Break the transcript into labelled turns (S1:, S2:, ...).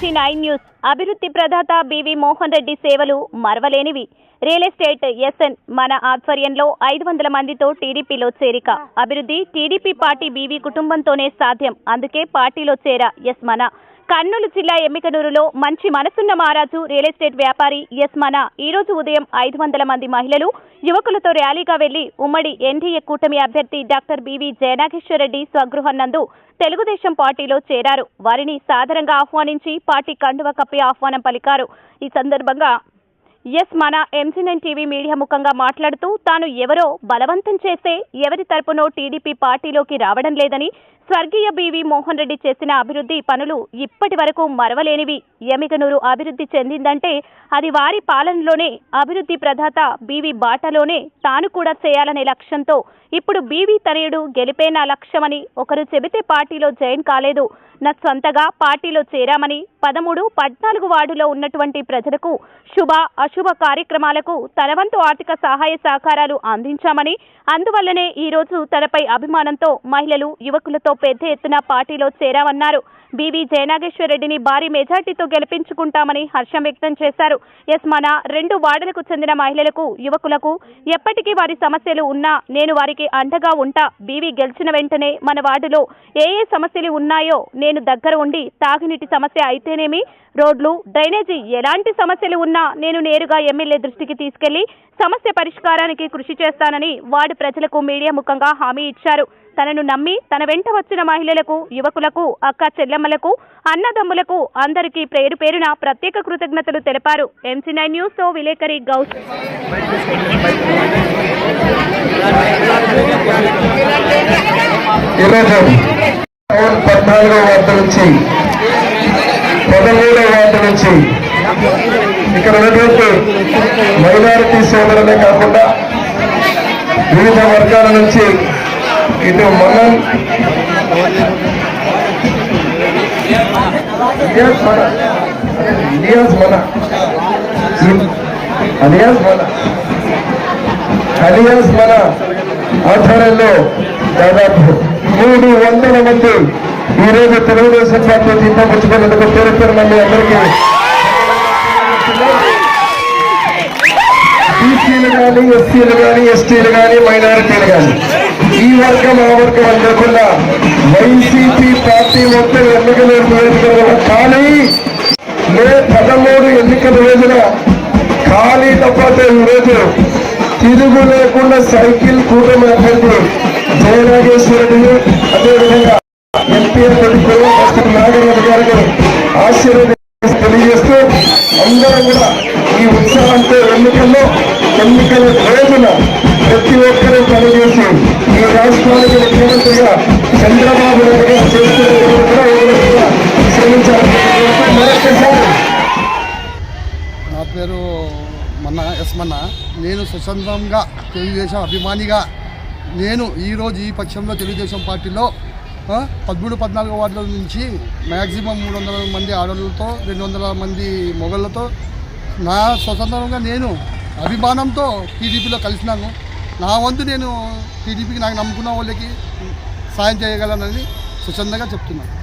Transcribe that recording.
S1: MC9 news. అభివృద్ధి ప్రదాత BV Mohan Reddy సేవలు మరవలేనివి. రియల్ ఎస్టేట్ ఎస్ఎన్ మన ఆధ్వర్యంలో 500 మందితో టీడీపీలో చేరిక. అభివృద్ధి టీడీపీ పార్టీ బివి కుటుంబంతోనే సాధ్యం. అందుకే పార్టీలో చేరా ఎస్ మన. కర్నూలు జిల్లా ఎమ్మికనూరులో మంచి మనసున్న మహారాజు రియల్ ఎస్టేట్ వ్యాపారి ఎస్ మన ఈ రోజు ఉదయం 500 మంది మహిళలు, యువకులతో ర్యాలీగా వెళ్లి ఉమ్మడి ఎన్డీఏ కూటమి అభ్యర్థి డాక్టర్ బివి జయనాగేశ్వర రెడ్డి స్వగృహం నందు తెలుగుదేశం పార్టీలో చేరారు. వారిని సాదరంగా ఆహ్వానించి పార్టీ కండువ కప్పి ఆహ్వానం పలికారు. ఈ సందర్భంగా ఎస్ మన MC9 టీవీ మీడియా ముఖంగా మాట్లాడుతూ తాను ఎవరో బలవంతం చేస్తే ఎవరి తరపునో టీడీపీ పార్టీలోకి రావడం లేదని, స్వర్గీయ బివి మోహన్ రెడ్డి చేసిన అభివృద్ధి పనులు ఇప్పటి వరకు మరవలేనివి. ఎమ్మికనూరు అభివృద్ధి చెందిందంటే అది వారి పాలనలోనే. అభివృద్ధి ప్రదాత బివి బాటలోనే తాను కూడా చేయాలనే లక్ష్యంతో ఇప్పుడు బివి తనయుడు గెలిపే నా లక్ష్యమని ఒకరు చెబితే పార్టీలో జాయిన్ కాలేదు. నా సొంతగా పార్టీలో చేరామని 13, 14 వార్డులో ఉన్నటువంటి ప్రజలకు శుభ అశుభ కార్యక్రమాలకు తన వంతు ఆర్థిక సహాయ సహకారాలు అందించామని, అందువల్లనే ఈ రోజు తనపై అభిమానంతో మహిళలు, యువకులతో పెద్ద ఎత్తున పార్టీలో చేరామన్నారు. బివి జయనాగేశ్వర రెడ్డిని భారీ మెజార్టీతో గెలిపించుకుంటామని హర్షం వ్యక్తం చేశారు. ఎస్ మన 2 వార్డులకు చెందిన మహిళలకు, యువకులకు ఎప్పటికీ వారి సమస్యలు ఉన్నా నేను వారికి అండగా ఉంటా. బివి గెలిచిన వెంటనే మన వార్డులో ఏ సమస్యలు ఉన్నాయో నేను దగ్గర ఉండి, తాగునీటి సమస్య అయితేనేమి, రోడ్లు, డ్రైనేజీ ఎలాంటి సమస్యలు ఉన్నా నేను నేరుగా ఎమ్మెల్యే దృష్టికి తీసుకెళ్లి సమస్య పరిష్కారానికి కృషి చేస్తానని వార్డు ప్రజలకు మీడియా ముఖంగా హామీ ఇచ్చారు. తనను నమ్మి తన వెంట వచ్చిన మహిళలకు, యువకులకు, అక్క చెల్లెమ్మలకు, అన్నదమ్ములకు అందరికీ పేరు పేరున ప్రత్యేక కృతజ్ఞతలు తెలిపారు. MC9 న్యూస్ తో విలేకరి గౌస్.
S2: ఇక్కడ ఉన్నటువంటి మైనారిటీ సోదరులే కాకుండా వివిధ వర్గాల నుంచి ఇటు మన్నన్ అలియాస్ మన ఆధ్వర్యంలో దాదాపు 300 మంది ఈరోజు తెలుగుదేశం పార్టీ తీర్పుచ్చుకున్నందుకు పేరు పేరు మంది అందరికీ బీసీలు కానీ, ఎస్సీలు కానీ, ఎస్టీలు కానీ, మైనారిటీలు కానీ, ఈ వర్గం ఆ వర్గం అని లేకుండా వైసీపీ పార్టీ మొత్తం ఎన్నికల నియోజకవర్గం ఖాళీ 13 ఎన్నికల రోజున ఖాళీ తప్పతే ఈరోజు తిరుగు లేకుండా సైకిల్ కూటమి అభ్యర్థి జయనాగేశ్వరుడిని, అదేవిధంగా ఎంపీ నాగరాజు గారిని ఆశీర్వదించి తెలియజేస్తూ అందరం కూడా ఈ ఉత్సాహంతో ఎన్నికల రోజున ప్రతి ఒక్కరూ పనిచేసి ఈ రాష్ట్రానికి ముఖ్యమంత్రిగా చంద్రబాబు నాయుడు గారు చేస్తున్న శ్రమించాలని.
S3: నా పేరు ఎస్ మన్న. నేను స్వతంత్రంగా తెలుగుదేశం అభిమానిగా నేను ఈరోజు ఈ పక్షంలో తెలుగుదేశం పార్టీలో 13, 14 వార్డుల నుంచి మ్యాక్సిమం 300 మంది ఆడవాళ్ళతో, 200 మంది మొగళ్ళతో నా స్వతంత్రంగా నేను అభిమానంతో టీడీపీలో కలిసినాను. నా వంతు నేను టీడీపీకి నాకు నమ్ముకున్న వాళ్ళకి సాయం చేయగలనని స్వచ్ఛందంగా చెప్తున్నాను.